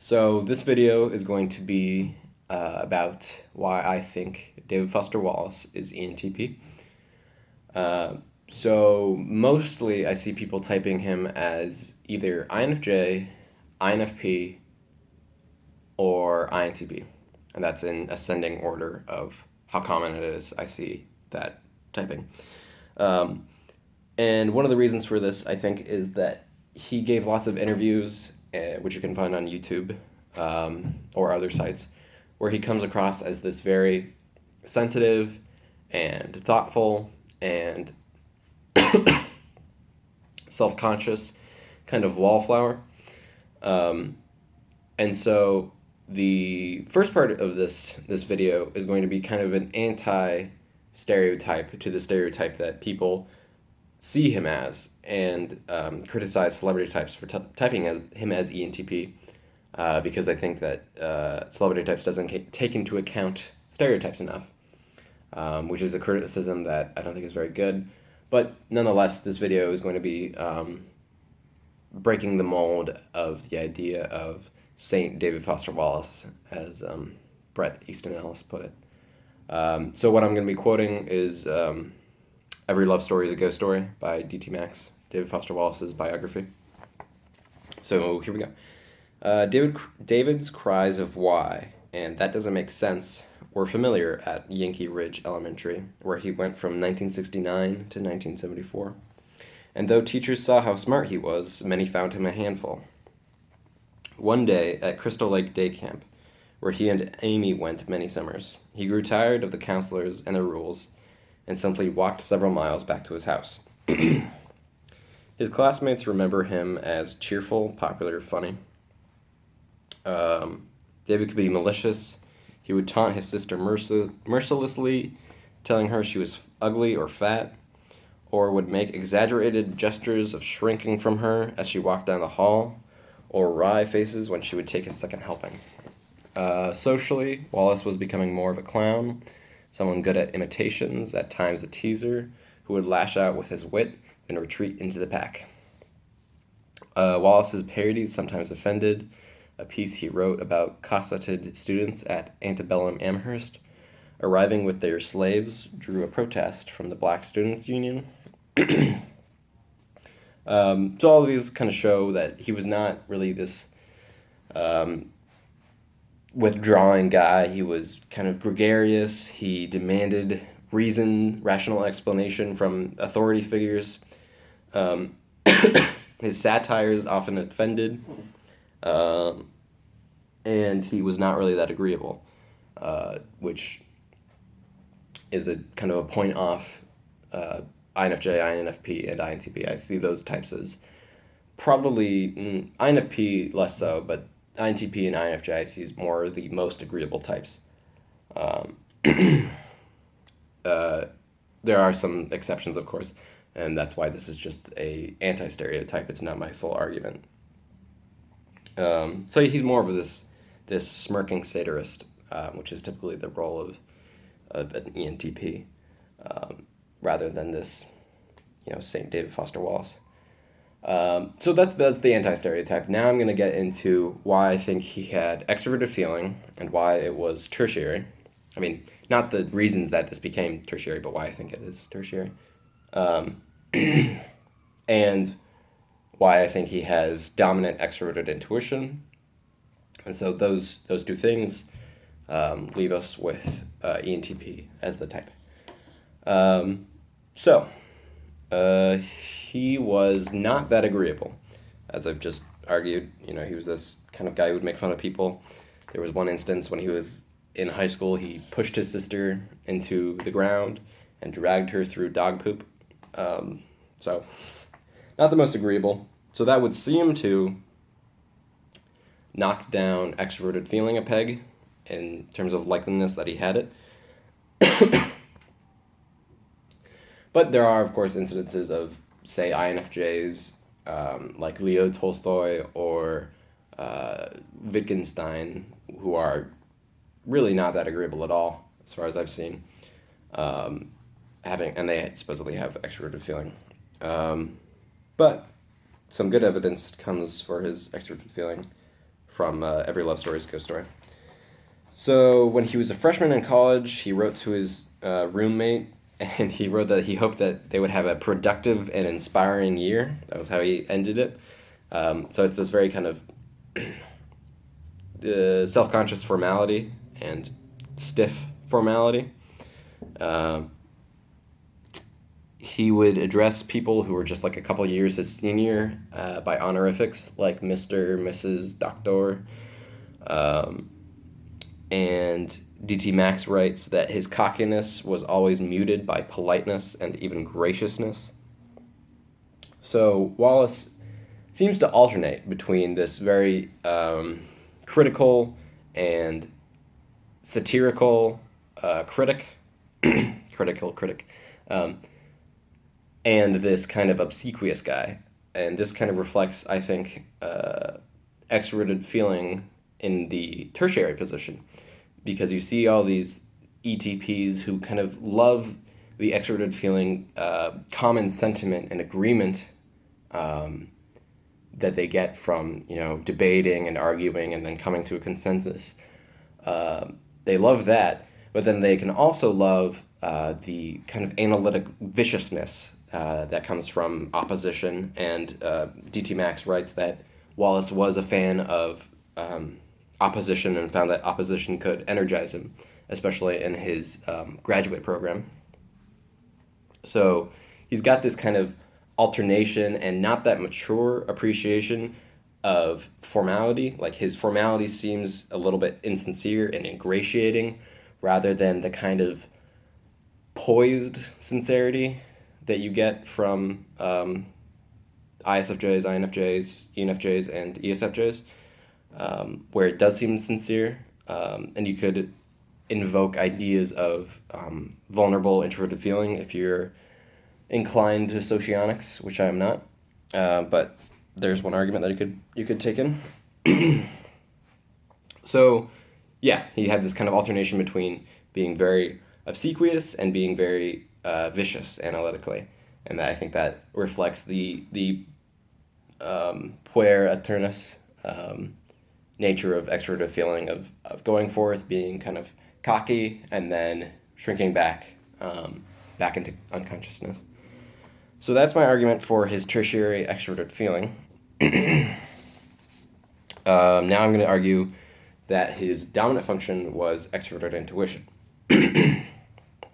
So this video is going to be about why I think David Foster Wallace is ENTP. So mostly I see people typing him as either INFJ, INFP, or INTP. And that's in ascending order of how common it is I see that typing. And one of the reasons for this, I think, is that he gave lots of interviews, which you can find on YouTube or other sites, where he comes across as this very sensitive and thoughtful and self-conscious kind of wallflower. And so the first part of this video is going to be kind of an anti-stereotype to the stereotype that people see him as, and criticize celebrity types for typing as him as ENTP, because I think that celebrity types doesn't take into account stereotypes enough, which is a criticism that I don't think is very good. But nonetheless, this video is going to be breaking the mold of the idea of Saint David Foster Wallace, as Bret Easton Ellis put it. So what I'm going to be quoting is Every Love Story is a Ghost Story by D.T. Max, David Foster Wallace's biography. So here we go. David's cries of why, and that doesn't make sense, were familiar at Yankee Ridge Elementary, where he went from 1969 to 1974. And though teachers saw how smart he was, many found him a handful. One day, at Crystal Lake Day Camp, where he and Amy went many summers, he grew tired of the counselors and their rules, and simply walked several miles back to his house. His classmates remember him as cheerful, popular, funny. David could be malicious. He would taunt his sister mercilessly, telling her she was ugly or fat, or would make exaggerated gestures of shrinking from her as she walked down the hall, or wry faces when she would take a second helping. Socially, Wallace was becoming more of a clown, someone good at imitations, at times a teaser, who would lash out with his wit and retreat into the pack. Wallace's parodies sometimes offended. A piece he wrote about cosseted students at antebellum Amherst, arriving with their slaves, drew a protest from the Black Students' Union. So all of these kind of show that he was not really this withdrawing guy. He was kind of gregarious. He demanded reason, rational explanation from authority figures. His satires often offended, and he was not really that agreeable, which is a kind of a point off INFJ, INFP, and INTP. I see those types as probably INFP less so, but INTP and INFJ I see as more the most agreeable types. There are some exceptions, of course, and that's why this is just a anti-stereotype. It's not my full argument. So he's more of this smirking satirist, which is typically the role of an ENTP, rather than this, Saint David Foster Wallace. So that's the anti-stereotype. Now I'm going to get into why I think he had extroverted feeling and why it was tertiary. I mean, not the reasons that this became tertiary, but why I think it is tertiary. And why I think he has dominant extroverted intuition. And so those two things leave us with ENTP as the type. He was not that agreeable, as I've just argued. He was this kind of guy who would make fun of people. There was one instance when he was in high school, he pushed his sister into the ground and dragged her through dog poop. So, not the most agreeable. So that would seem to knock down extroverted feeling a peg in terms of likeliness that he had it. But there are, of course, incidences of, say, INFJs, like Leo Tolstoy or Wittgenstein, who are really not that agreeable at all, as far as I've seen, and they supposedly have extroverted feeling. But some good evidence comes for his extroverted feeling from Every Love Story's Ghost Story. So when he was a freshman in college, he wrote to his roommate, and he wrote that he hoped that they would have a productive and inspiring year. That was how he ended it. So it's this very kind of self-conscious formality and stiff formality. He would address people who were just like a couple years his senior by honorifics, like Mr., Mrs., Doctor. And D.T. Max writes that his cockiness was always muted by politeness and even graciousness. So Wallace seems to alternate between this very critical and satirical critic, critical critic, and this kind of obsequious guy. And this kind of reflects, I think, extroverted feeling in the tertiary position, because you see all these ETPs who kind of love the extroverted feeling, common sentiment and agreement that they get from, debating and arguing and then coming to a consensus. They love that, but then they can also love the kind of analytic viciousness that comes from opposition. And D.T. Max writes that Wallace was a fan of opposition and found that opposition could energize him, especially in his graduate program. So he's got this kind of alternation and not that mature appreciation of formality. Like his formality seems a little bit insincere and ingratiating rather than the kind of poised sincerity that you get from ISFJs, INFJs, ENFJs, and ESFJs, where it does seem sincere, and you could invoke ideas of vulnerable introverted feeling if you're inclined to socionics, which I am not, but there's one argument that you could take in. So, yeah, he had this kind of alternation between being very obsequious and being very vicious analytically, and I think that reflects the puer aeternus nature of extroverted feeling of going forth, being kind of cocky, and then shrinking back into unconsciousness. So that's my argument for his tertiary extroverted feeling. Now I'm going to argue that his dominant function was extroverted intuition.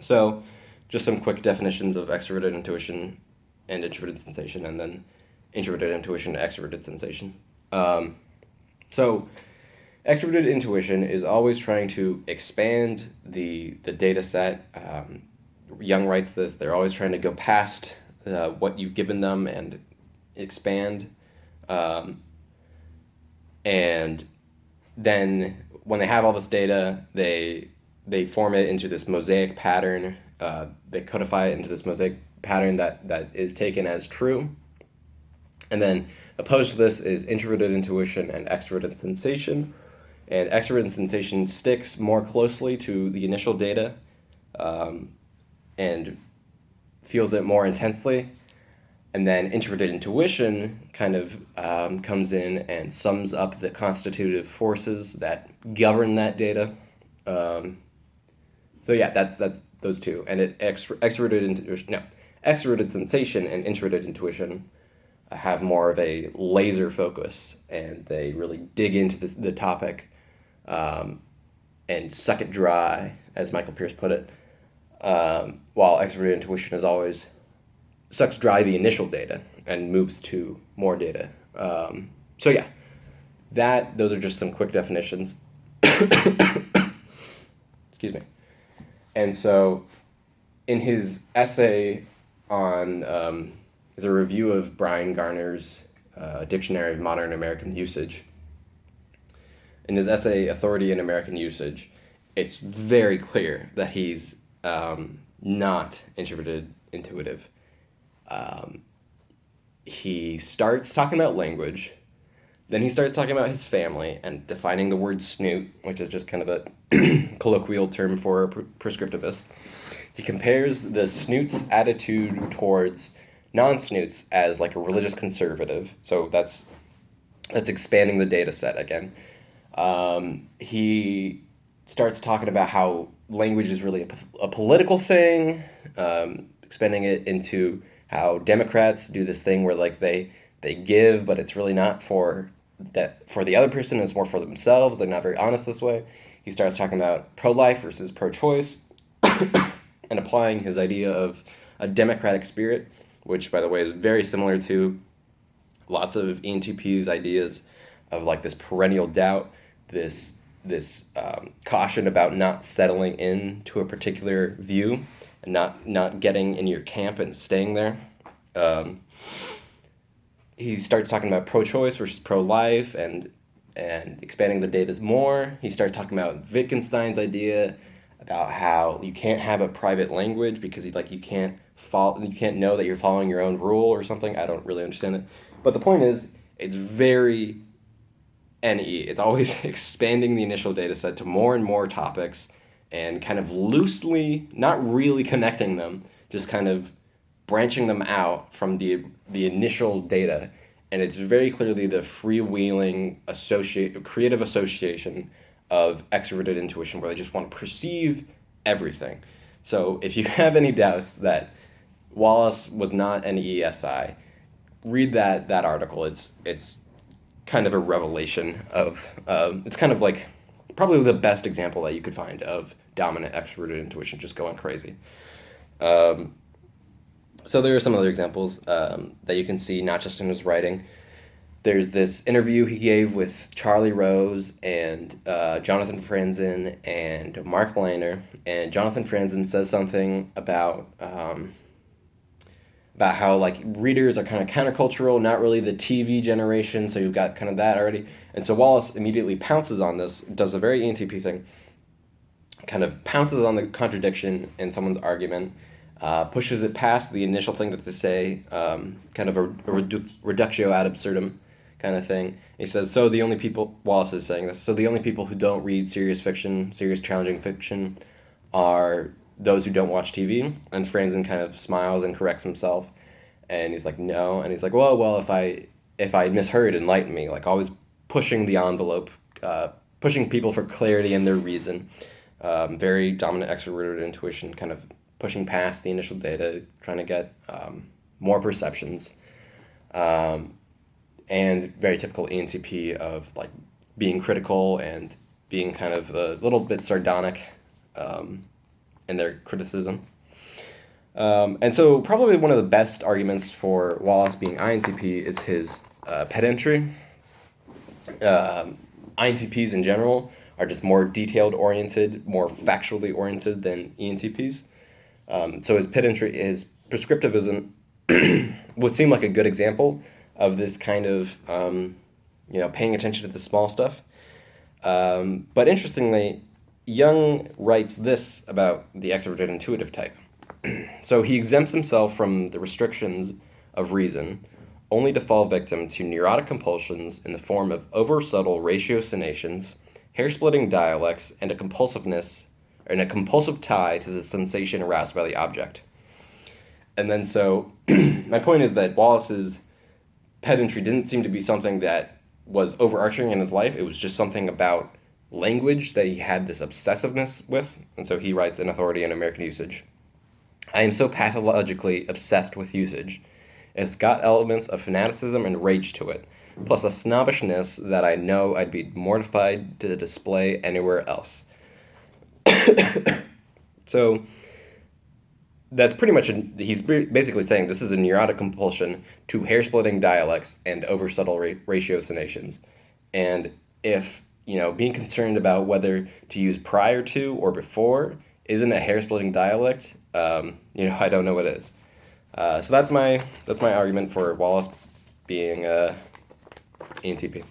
So just some quick definitions of extroverted intuition and introverted sensation, and then introverted intuition to extroverted sensation. So extroverted intuition is always trying to expand the data set. Jung writes this, they're always trying to go past what you've given them and expand. And then when they have all this data, they form it into this mosaic pattern. They codify it into this mosaic pattern that is taken as true. And then opposed to this is introverted intuition and extroverted sensation. And extroverted sensation sticks more closely to the initial data and feels it more intensely. And then introverted intuition kind of comes in and sums up the constitutive forces that govern that data. So yeah, that's those two. And extroverted sensation and introverted intuition have more of a laser focus, and they really dig into the topic and suck it dry, as Michael Pierce put it, while extroverted intuition is always sucks dry the initial data and moves to more data. So yeah, those are just some quick definitions. Excuse me. And so in his essay on is a review of Brian Garner's Dictionary of Modern American Usage. In his essay, Authority in American Usage, it's very clear that he's not introverted intuitive. He starts talking about language, then he starts talking about his family and defining the word snoot, which is just kind of a colloquial term for a prescriptivist. He compares the snoot's attitude towards non-snoots as like a religious conservative. So that's That's expanding the data set again. He starts talking about how language is really a political thing, expanding it into how Democrats do this thing where like they give, but it's really not for the other person. It's more for themselves. They're not very honest this way. He starts talking about pro-life versus pro-choice, and applying his idea of a democratic spirit, which by the way is very similar to lots of ENTP's ideas of like this perennial doubt, this caution about not settling into a particular view and not getting in your camp and staying there. Um, he starts talking about pro-choice versus pro-life and expanding the data more. He starts talking about Wittgenstein's idea about how you can't have a private language because you can't know that you're following your own rule or something. I don't really understand it. But the point is, it's very NE. It's always expanding the initial data set to more and more topics and kind of loosely, not really connecting them, just kind of branching them out from the initial data. And it's very clearly the freewheeling creative association of extroverted intuition where they just want to perceive everything. So if you have any doubts that Wallace was not an ESI, read that article. It's kind of a revelation of it's kind of like probably the best example that you could find of dominant extroverted intuition just going crazy. So there are some other examples that you can see not just in his writing. There's this interview he gave with Charlie Rose and Jonathan Franzen and Mark Lehner, and Jonathan Franzen says something about how like readers are kind of countercultural, not really the TV generation, so you've got kind of that already. And so Wallace immediately pounces on this, does a very ENTP thing, kind of pounces on the contradiction in someone's argument, pushes it past the initial thing that they say, kind of a reductio ad absurdum kind of thing. He says, so the only people, Wallace is saying this, so the only people who don't read serious fiction, serious challenging fiction, are those who don't watch TV. And Franzen kind of smiles and corrects himself, and he's like, no. And he's like, well, if I misheard, enlighten me. Like always pushing the envelope, pushing people for clarity and their reason. Very dominant extroverted intuition, kind of pushing past the initial data, trying to get more perceptions. And very typical ENTP of like being critical and being kind of a little bit sardonic in their criticism. And so probably one of the best arguments for Wallace being INTP is his pedantry. INTPs in general are just more detailed oriented, more factually oriented than ENTPs. So his pedantry, his prescriptivism would seem like a good example of this kind of, paying attention to the small stuff. But interestingly, Jung writes this about the extroverted intuitive type. So he exempts himself from the restrictions of reason, only to fall victim to neurotic compulsions in the form of over-subtle ratiocinations, hair-splitting dialects, and a compulsive tie to the sensation aroused by the object. And then so, my point is that Wallace's pedantry didn't seem to be something that was overarching in his life. It was just something about language that he had this obsessiveness with. And so he writes in Authority and American Usage, I am so pathologically obsessed with usage. It's got elements of fanaticism and rage to it, plus a snobbishness that I know I'd be mortified to display anywhere else. So that's pretty much, he's basically saying this is a neurotic compulsion to hair-splitting dialects and over-subtle ratiocinations. And if, being concerned about whether to use prior to or before isn't a hair-splitting dialect, I don't know what is. So that's my argument for Wallace being ENTP.